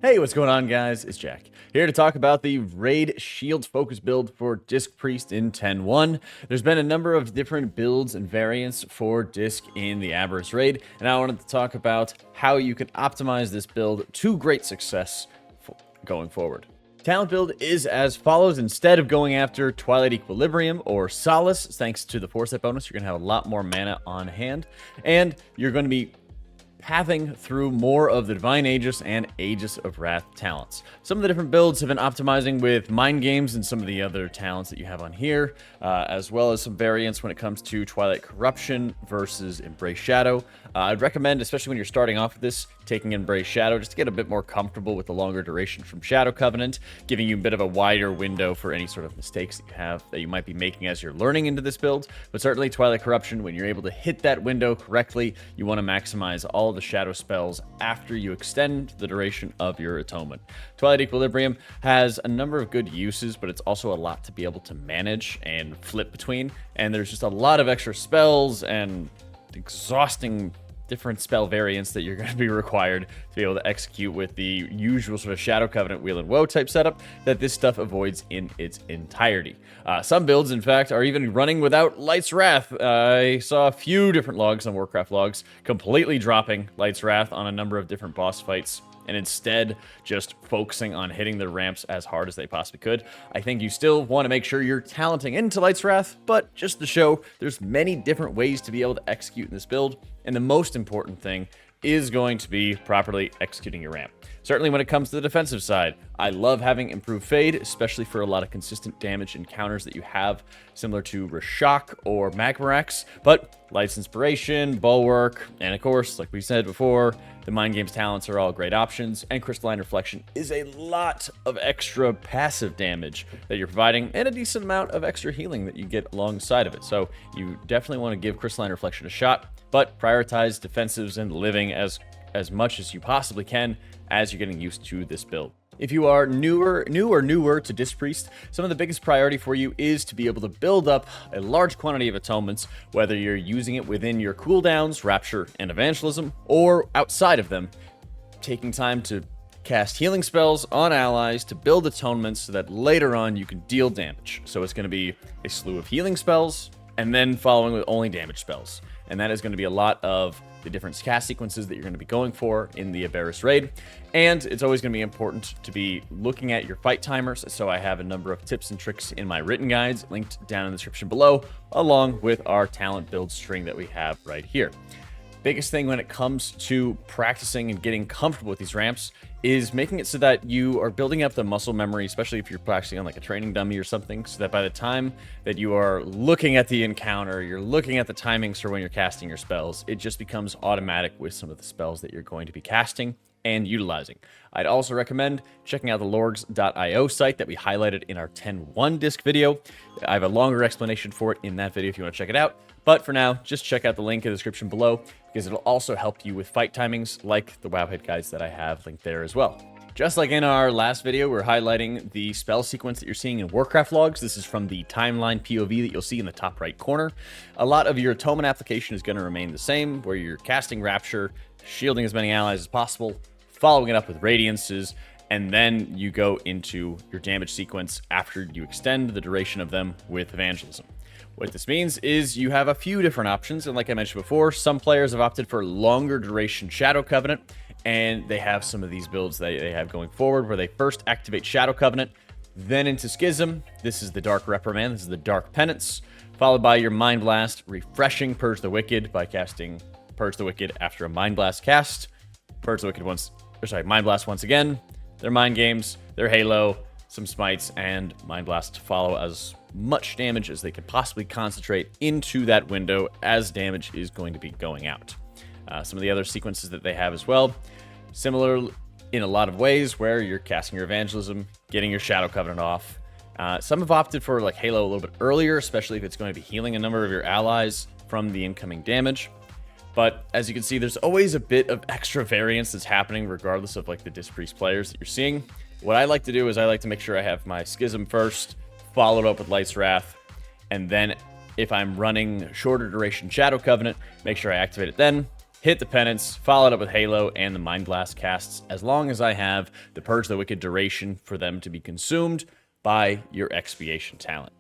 Hey, what's going on, guys? It's Jack, here to talk about the Raid Shield Focus build for Disc Priest in 10.1. There's been a number of different builds and variants for Disc in the Aberrus Raid, and I wanted to talk about how you can optimize this build to great success going forward. Talent build is as follows. Instead of going after Twilight Equilibrium or Solace, thanks to the Foresight bonus, you're going to have a lot more mana on hand, and you're going to be pathing through more of the Divine Aegis and Aegis of Wrath talents. Some of the different builds have been optimizing with Mind Games and some of the other talents that you have on here, as well as some variants when it comes to Twilight Corruption versus Embrace Shadow. I'd recommend, especially when you're starting off with this, taking Embrace Shadow just to get a bit more comfortable with the longer duration from Shadow Covenant, giving you a bit of a wider window for any sort of mistakes that you might be making as you're learning into this build. But certainly Twilight Corruption, when you're able to hit that window correctly, you want to maximize all of the shadow spells after you extend the duration of your atonement. Twilight Equilibrium has a number of good uses, but it's also a lot to be able to manage and flip between, and there's just a lot of extra spells and exhausting different spell variants that you're going to be required to be able to execute with the usual sort of Shadow Covenant Wheel and Woe type setup that this stuff avoids in its entirety. Some builds, in fact, are even running without Light's Wrath. I saw a few different logs on Warcraft logs completely dropping Light's Wrath on a number of different boss fights, and instead just focusing on hitting the ramps as hard as they possibly could. I think you still want to make sure you're talenting into Light's Wrath, but just to show there's many different ways to be able to execute in this build, and the most important thing is going to be properly executing your ramp. Certainly when it comes to the defensive side, I love having improved Fade, especially for a lot of consistent damage encounters that you have, similar to Rashok or Magmarax, but Light's Inspiration, Bulwark, and of course, like we said before, the Mind Games talents are all great options, and Crystalline Reflection is a lot of extra passive damage that you're providing, and a decent amount of extra healing that you get alongside of it. So you definitely want to give Crystalline Reflection a shot, but prioritize defensives and living as much as you possibly can as you're getting used to this build. If you are newer to Disc Priest, some of the biggest priority for you is to be able to build up a large quantity of atonements, whether you're using it within your cooldowns, Rapture, and Evangelism, or outside of them, taking time to cast healing spells on allies to build atonements so that later on you can deal damage. So it's going to be a slew of healing spells, and then following with only damage spells. And that is going to be a lot of the different cast sequences that you're going to be going for in the Aberrus raid. And it's always going to be important to be looking at your fight timers. So I have a number of tips and tricks in my written guides linked down in the description below, along with our talent build string that we have right here. Biggest thing when it comes to practicing and getting comfortable with these ramps is making it so that you are building up the muscle memory, especially if you're practicing on like a training dummy or something, so that by the time that you are looking at the encounter, you're looking at the timings for when you're casting your spells, it just becomes automatic with some of the spells that you're going to be casting and utilizing. I'd also recommend checking out the lorgs.io site that we highlighted in our 10.1 disc video. I have a longer explanation for it in that video if you want to check it out. But for now, just check out the link in the description below, because it'll also help you with fight timings like the Wowhead guides that I have linked there as well. Just like in our last video, we're highlighting the spell sequence that you're seeing in Warcraft logs. This is from the timeline POV that you'll see in the top right corner. A lot of your atonement application is going to remain the same, where you're casting Rapture, shielding as many allies as possible, following it up with Radiances, and then you go into your damage sequence after you extend the duration of them with Evangelism. What this means is you have a few different options, and like I mentioned before, some players have opted for longer duration Shadow Covenant, and they have some of these builds that they have going forward where they first activate Shadow Covenant, then into Schism. This is the Dark Reprimand, this is the Dark Penance, followed by your Mind Blast, refreshing Purge the Wicked by casting Purge the Wicked after a Mind Blast cast, Purge the Wicked Mind Blast once again, their Mind Games, their Halo, some Smites, and Mind Blast to follow as much damage as they can possibly concentrate into that window as damage is going to be going out. Some of the other sequences that they have as well, similar in a lot of ways, where you're casting your Evangelism, getting your Shadow Covenant off. Some have opted for like Halo a little bit earlier, especially if it's going to be healing a number of your allies from the incoming damage. But as you can see, there's always a bit of extra variance that's happening regardless of like the Disc Priest players that you're seeing. What I like to do is I like to make sure I have my Schism first, followed up with Light's Wrath, and then if I'm running shorter duration Shadow Covenant, make sure I activate it then, hit the penance, follow it up with Halo and the Mind Blast casts, as long as I have the Purge the Wicked duration for them to be consumed by your Expiation talent.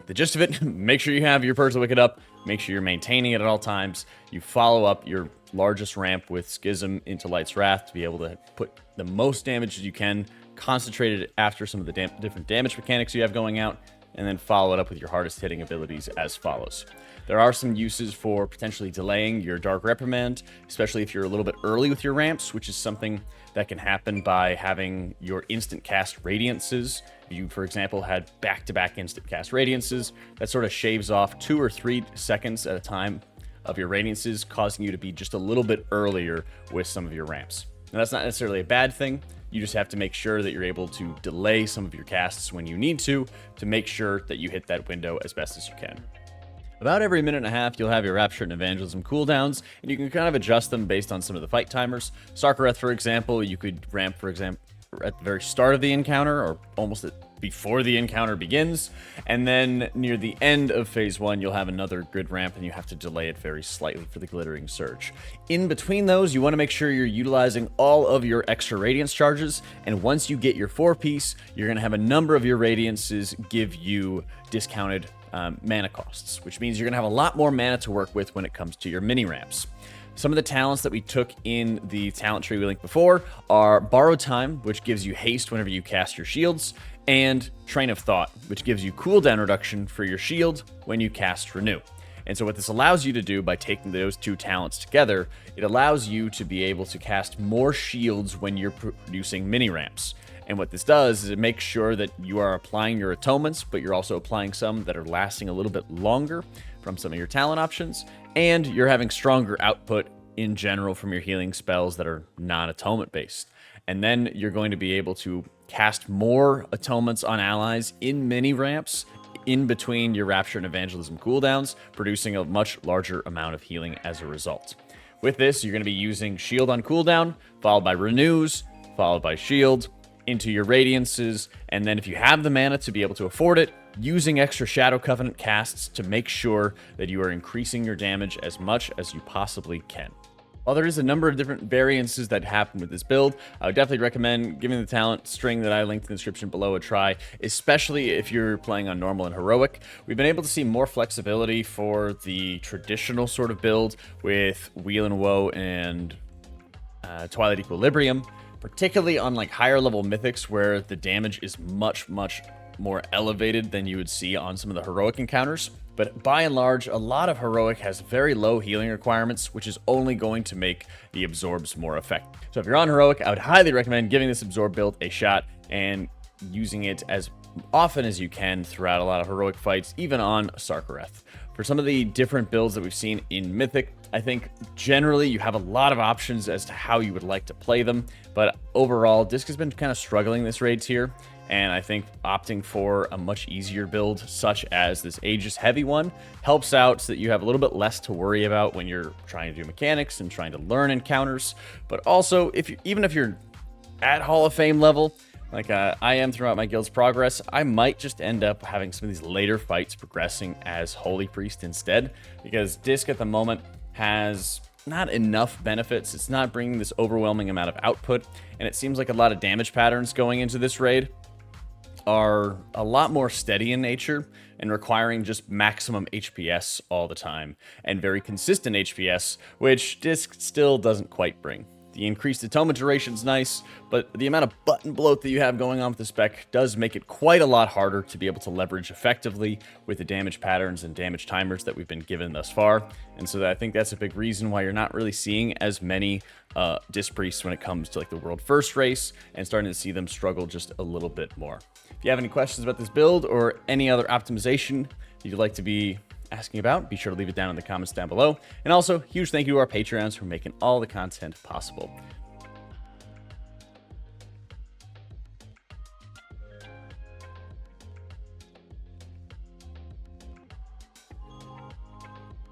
The gist of it, make sure you have your Purge the Wicked up, make sure you're maintaining it at all times. You follow up your largest ramp with Schism into Light's Wrath to be able to put the most damage as you can, concentrated after some of the different damage mechanics you have going out, and then follow it up with your hardest hitting abilities as follows. There are some uses for potentially delaying your Dark Reprimand, especially if you're a little bit early with your ramps, which is something that can happen by having your instant cast Radiances. If you, for example, had back-to-back instant cast Radiances, that sort of shaves off 2 or 3 seconds at a time of your Radiances, causing you to be just a little bit earlier with some of your ramps. Now, that's not necessarily a bad thing. You just have to make sure that you're able to delay some of your casts when you need to make sure that you hit that window as best as you can. About every minute and a half, you'll have your Rapture and Evangelism cooldowns, and you can kind of adjust them based on some of the fight timers. Sarkareth, for example, you could ramp, for example, at the very start of the encounter, or almost before the encounter begins, and then near the end of phase 1, you'll have another good ramp, and you have to delay it very slightly for the Glittering Surge. In between those, you want to make sure you're utilizing all of your extra Radiance charges, and once you get your 4-piece, you're going to have a number of your Radiances give you discounted mana costs, which means you're going to have a lot more mana to work with when it comes to your mini ramps. Some of the talents that we took in the talent tree we linked before are Borrowed Time, which gives you haste whenever you cast your shields, and Train of Thought, which gives you cooldown reduction for your shield when you cast Renew. And so what this allows you to do by taking those two talents together, it allows you to be able to cast more shields when you're producing mini ramps. And what this does is it makes sure that you are applying your atonements, but you're also applying some that are lasting a little bit longer from some of your talent options, and you're having stronger output in general from your healing spells that are non-atonement based. And then you're going to be able to cast more atonements on allies in mini ramps in between your Rapture and Evangelism cooldowns, producing a much larger amount of healing as a result. With this, you're going to be using Shield on cooldown, followed by Renews, followed by Shield, into your Radiances, and then if you have the mana to be able to afford it, using extra Shadow Covenant casts to make sure that you are increasing your damage as much as you possibly can. While there is a number of different variances that happen with this build, I would definitely recommend giving the talent string that I linked in the description below a try, especially if you're playing on normal and heroic. We've been able to see more flexibility for the traditional sort of build with Wheel and Woe and Twilight Equilibrium, particularly on like higher level mythics where the damage is much more elevated than you would see on some of the heroic encounters. But by and large, a lot of heroic has very low healing requirements, which is only going to make the absorbs more effective. So if you're on heroic, I would highly recommend giving this absorb build a shot and using it as often as you can throughout a lot of heroic fights, even on Sarkareth. For some of the different builds that we've seen in Mythic, I think generally you have a lot of options as to how you would like to play them, but overall, Disc has been kind of struggling this raid tier, and I think opting for a much easier build, such as this Aegis heavy one, helps out so that you have a little bit less to worry about when you're trying to do mechanics and trying to learn encounters. But also, even if you're at Hall of Fame level, like I am throughout my guild's progress, I might just end up having some of these later fights progressing as Holy Priest instead, because Disc at the moment has not enough benefits. It's not bringing this overwhelming amount of output, and it seems like a lot of damage patterns going into this raid are a lot more steady in nature and requiring just maximum HPS all the time and very consistent HPS, which Disc still doesn't quite bring. The increased atonement duration is nice, but the amount of button bloat that you have going on with the spec does make it quite a lot harder to be able to leverage effectively with the damage patterns and damage timers that we've been given thus far. And so I think that's a big reason why you're not really seeing as many Disc Priests when it comes to like the World First race, and starting to see them struggle just a little bit more. If you have any questions about this build or any other optimization you'd like to be asking about, be sure to leave it down in the comments down below. And also, huge thank you to our Patreons for making all the content possible.